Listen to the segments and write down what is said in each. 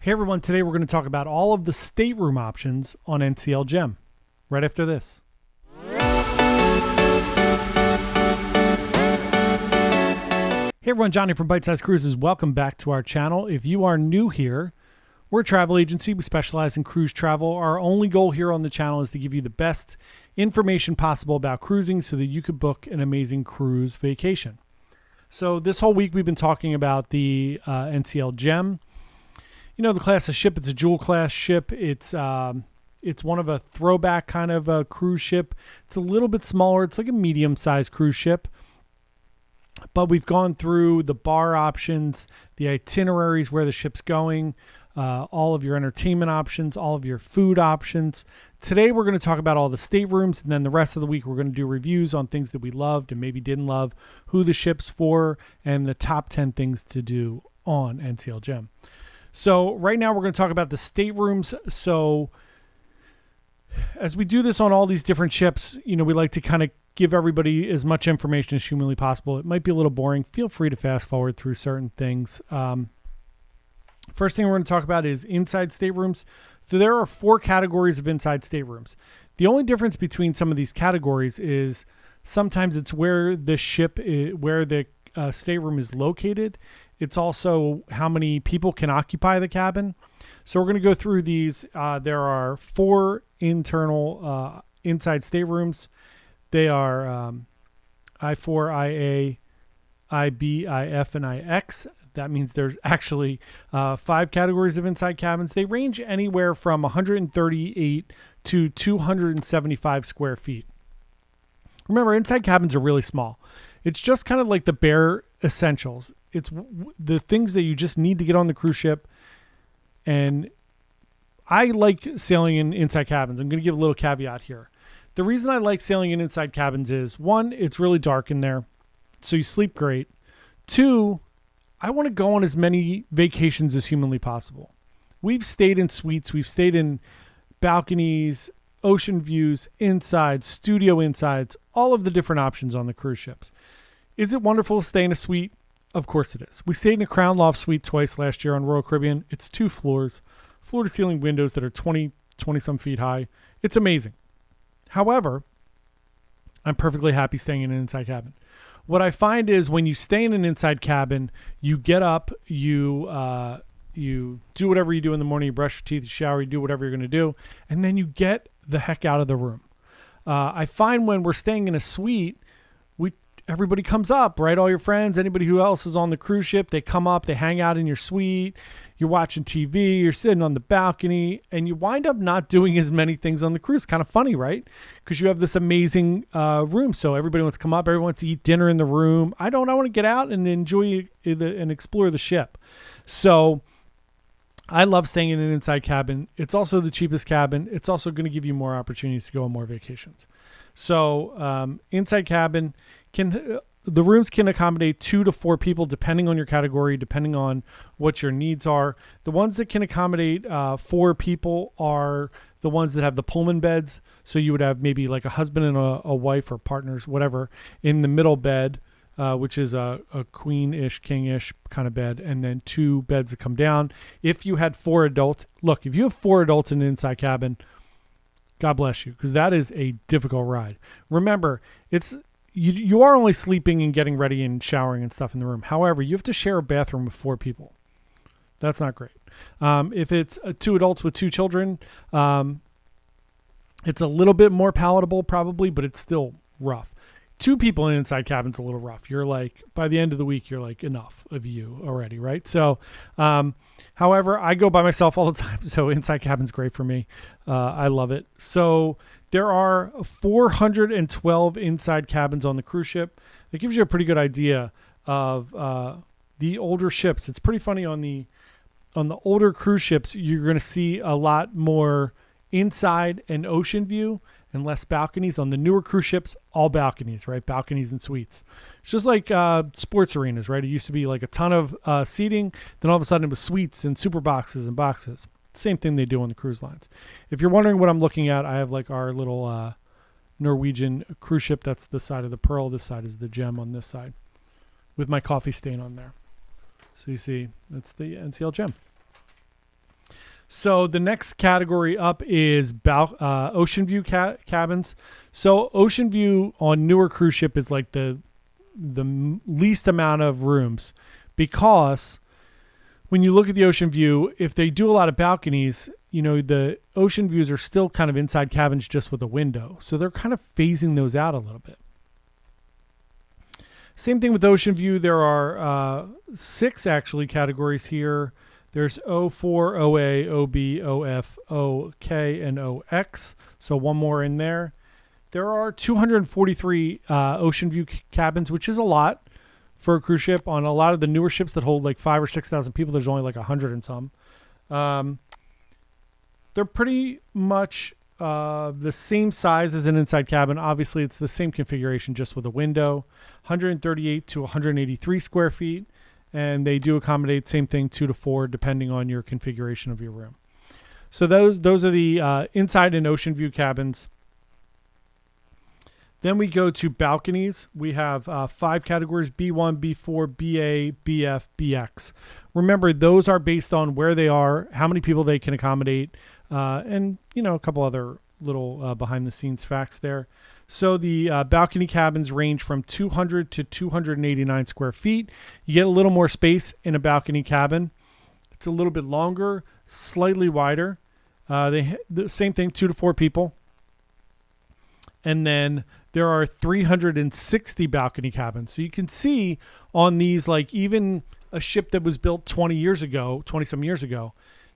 Hey everyone, today we're going to talk about all of the stateroom options on NCL Gem, right after this. Hey everyone, Johnny from Bite Size Cruises. Welcome back to our channel. If you are new here, we're a travel agency. We specialize in cruise travel. Our only goal here on the channel is to give you the best information possible about cruising so that you could book an amazing cruise vacation. So this whole week we've been talking about the NCL Gem. You know, the class of ship, it's a jewel class ship. It's one of a throwback kind of a cruise ship. It's a little bit smaller. It's like a medium-sized cruise ship. But we've gone through the bar options, the itineraries, where the ship's going, all of your entertainment options, all of your food options. Today we're going to talk about all the staterooms, and then the rest of the week we're going to do reviews on things that we loved and maybe didn't love, who the ship's for, and the top 10 things to do on NCL Gem. So right now we're going to talk about the staterooms. So as we do this on all these different ships, you know, we like to kind of give everybody as much information as humanly possible. It might be a little boring. Feel free to fast forward through certain things. First thing we're going to talk about is inside staterooms. So there are 4 categories of inside staterooms. The only difference between some of these categories is sometimes it's where the ship is, where the stateroom is located. It's also how many people can occupy the cabin. So we're going to go through these. There are 4 internal inside staterooms. They are I4, IA, IB, IF, and IX. That means there's actually 5 categories of inside cabins. They range anywhere from 138 to 275 square feet. Remember, inside cabins are really small. It's just kind of like the bare essentials. It's the things that you just need to get on the cruise ship. And I like sailing in inside cabins. I'm going to give a little caveat here. The reason I like sailing in inside cabins is, 1, it's really dark in there, so you sleep great. 2, I want to go on as many vacations as humanly possible. We've stayed in suites. We've stayed in balconies, ocean views, inside, studio insides, all of the different options on the cruise ships. Is it wonderful to stay in a suite? Of course it is. We stayed in a Crown Loft suite twice last year on Royal Caribbean. It's 2 floors, floor-to-ceiling windows that are 20-some feet high. It's amazing. However, I'm perfectly happy staying in an inside cabin. What I find is when you stay in an inside cabin, you get up, you do whatever you do in the morning, you brush your teeth, you shower, you do whatever you're going to do, and then you get the heck out of the room. I find when we're staying in a suite, everybody comes up, right? All your friends, anybody who else is on the cruise ship, they come up, they hang out in your suite, you're watching TV, you're sitting on the balcony, and you wind up not doing as many things on the cruise. Kind of funny, right? Because you have this amazing room. So everybody wants to come up, everyone wants to eat dinner in the room. I want to get out and enjoy and explore the ship. So I love staying in an inside cabin. It's also the cheapest cabin. It's also going to give you more opportunities to go on more vacations. So inside cabin, the rooms can accommodate 2 to 4 people depending on your category, depending on what your needs are. The ones that can accommodate 4 people are the ones that have the Pullman beds. So you would have maybe like a husband and a wife or partners, whatever, in the middle bed, which is a queen-ish, king-ish kind of bed, and then 2 beds that come down. If you had 4 adults, look, if you have 4 adults in an inside cabin, God bless you, because that is a difficult ride. Remember, you are only sleeping and getting ready and showering and stuff in the room. However, you have to share a bathroom with 4 people. That's not great. If it's 2 adults with 2 children, it's a little bit more palatable probably, but it's still rough. 2 people in inside cabin's a little rough. You're like, by the end of the week, you're like, enough of you already, right? So, however, I go by myself all the time, so inside cabin's great for me. I love it. So there are 412 inside cabins on the cruise ship. It gives you a pretty good idea of the older ships. It's pretty funny on the older cruise ships, you're going to see a lot more inside and ocean view and less balconies. On the newer cruise ships, all balconies, right? Balconies and suites. It's just like sports arenas, right? It used to be like a ton of seating. Then all of a sudden it was suites and super boxes and boxes. Same thing they do on the cruise lines. If you're wondering what I'm looking at, I have like our little Norwegian cruise ship. That's the side of the Pearl. This side is the Gem on this side with my coffee stain on there. So you see, that's the NCL Gem. So the next category up is ocean view cabins. So ocean view on newer cruise ship is like the least amount of rooms, because when you look at the ocean view, if they do a lot of balconies, the ocean views are still kind of inside cabins just with a window. So they're kind of phasing those out a little bit. Same thing with ocean view. There are 6 actually categories here. There's O4, OA, OB, OF, OK, and OX. So one more in there. There are 243 ocean view cabins, which is a lot for a cruise ship. On a lot of the newer ships that hold like 5,000 or 6,000 people, there's only like 100 and some. They're pretty much the same size as an inside cabin. Obviously, it's the same configuration, just with a window. 138 to 183 square feet. And they do accommodate, same thing, 2 to 4, depending on your configuration of your room. So those are the inside and ocean view cabins. Then we go to balconies. We have 5 categories: B1, B4, BA, BF, BX. Remember, those are based on where they are, how many people they can accommodate, and a couple other little behind-the-scenes facts there. So the balcony cabins range from 200 to 289 square feet. You get a little more space in a balcony cabin. It's a little bit longer, slightly wider. The same thing, 2 to 4 people. And then there are 360 balcony cabins. So you can see on these, like even a ship that was built 20 some years ago,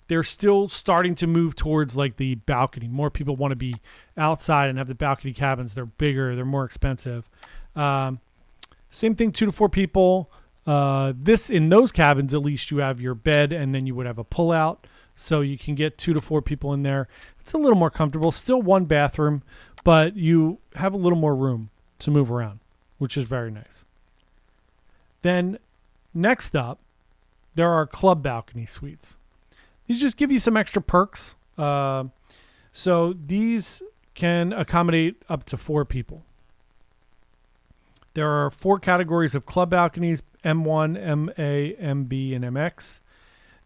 they're still starting to move towards like the balcony. More people want to be outside and have the balcony cabins. They're bigger, they're more expensive. Same thing, 2 to 4 people. In those cabins, at least you have your bed, and then you would have a pull-out, so you can get 2 to 4 people in there. It's a little more comfortable. Still 1 bathroom, but you have a little more room to move around, which is very nice. Then next up, there are club balcony suites. These just give you some extra perks. So these can accommodate up to 4 people. There are 4 categories of club balconies: M1, MA, MB, and MX.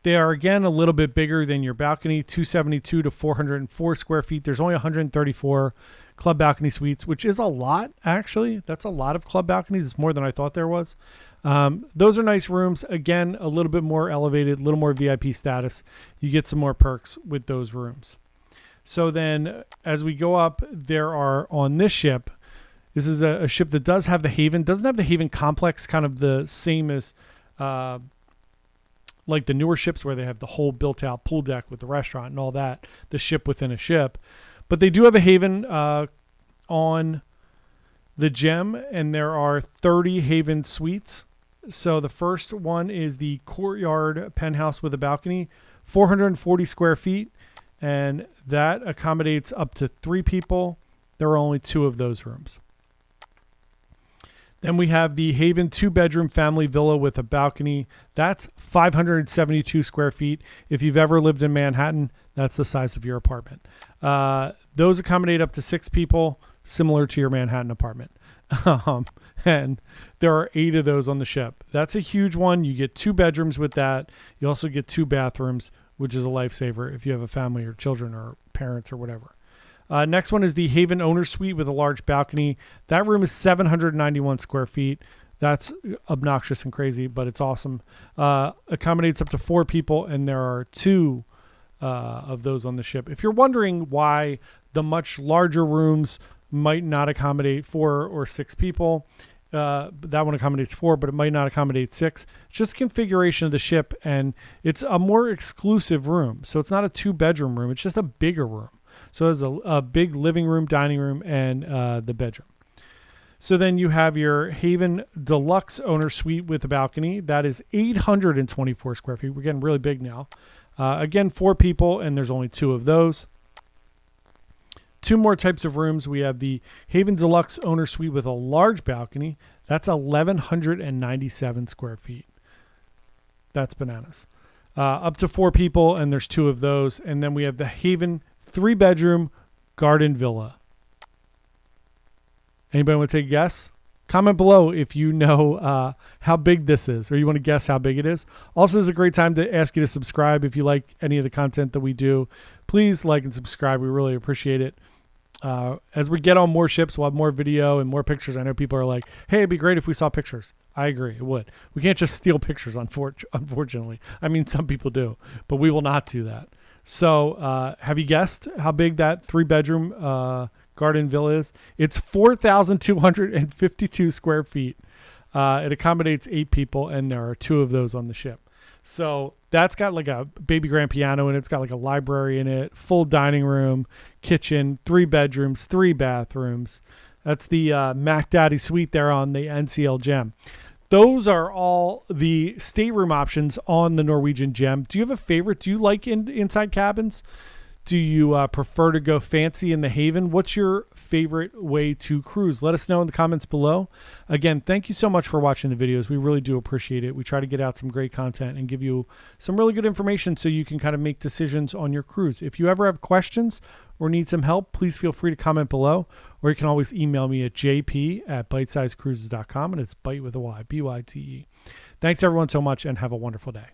They are, again, a little bit bigger than your balcony, 272 to 404 square feet. There's only 134 club balcony suites, which is a lot, actually. That's a lot of club balconies. It's more than I thought there was. Those are nice rooms. Again, a little bit more elevated, a little more VIP status. You get some more perks with those rooms. So then as we go up, there are on this ship, this is a ship that does have the Haven. Doesn't have the Haven complex, kind of the same as like the newer ships where they have the whole built out pool deck with the restaurant and all that, the ship within a ship. But they do have a Haven on the Gem, and there are 30 Haven suites. So the first one is the Courtyard Penthouse with a balcony, 440 square feet, and that accommodates up to 3 people. There are only 2 of those rooms. Then we have the Haven 2-bedroom family villa with a balcony. That's 572 square feet. If you've ever lived in Manhattan, that's the size of your apartment. Those accommodate up to 6 people, similar to your Manhattan apartment. And there are 8 of those on the ship. That's a huge one. You get 2 bedrooms with that. You also get 2 bathrooms, which is a lifesaver if you have a family or children or parents or whatever. Next one is the Haven Owner Suite with a large balcony. That room is 791 square feet. That's obnoxious and crazy, but it's awesome. Accommodates up to 4 people, and there are 2 of those on the ship. If you're wondering why the much larger rooms might not accommodate 4 or 6 people, that one accommodates 4, but it might not accommodate 6. It's just configuration of the ship, and it's a more exclusive room. So it's not a 2-bedroom room. It's just a bigger room. So there's a big living room, dining room, and the bedroom. So then you have your Haven Deluxe Owner Suite with a balcony. That is 824 square feet. We're getting really big now. Again, 4 people, and there's only 2 of those. 2 more types of rooms. We have the Haven Deluxe Owner Suite with a large balcony. That's 1,197 square feet. That's bananas. Up to 4 people, and there's 2 of those. And then we have the Haven 3-bedroom garden villa. Anybody want to take a guess? Comment below if you know how big this is, or you want to guess how big it is. Also, this is a great time to ask you to subscribe if you like any of the content that we do. Please like and subscribe. We really appreciate it. As we get on more ships, we'll have more video and more pictures. I know people are like, hey, it'd be great if we saw pictures. I agree, it would. We can't just steal pictures, unfortunately. I mean, some people do, but we will not do that. So have you guessed how big that 3-bedroom garden villa is? It's 4,252 square feet. It accommodates 8 people, and there are 2 of those on the ship. So that's got like a baby grand piano in it. It's got like a library in it, full dining room, kitchen, 3 bedrooms, 3 bathrooms. That's the Mac Daddy suite there on the NCL Gem. Those are all the stateroom options on the Norwegian Gem. Do you have a favorite? Do you like inside cabins? Do you prefer to go fancy in the Haven? What's your favorite way to cruise? Let us know in the comments below. Again, thank you so much for watching the videos. We really do appreciate it. We try to get out some great content and give you some really good information so you can kind of make decisions on your cruise. If you ever have questions or need some help, please feel free to comment below, or you can always email me at jp@bitesizecruises.com, and it's bite with a Y, B-Y-T-E. Thanks everyone so much, and have a wonderful day.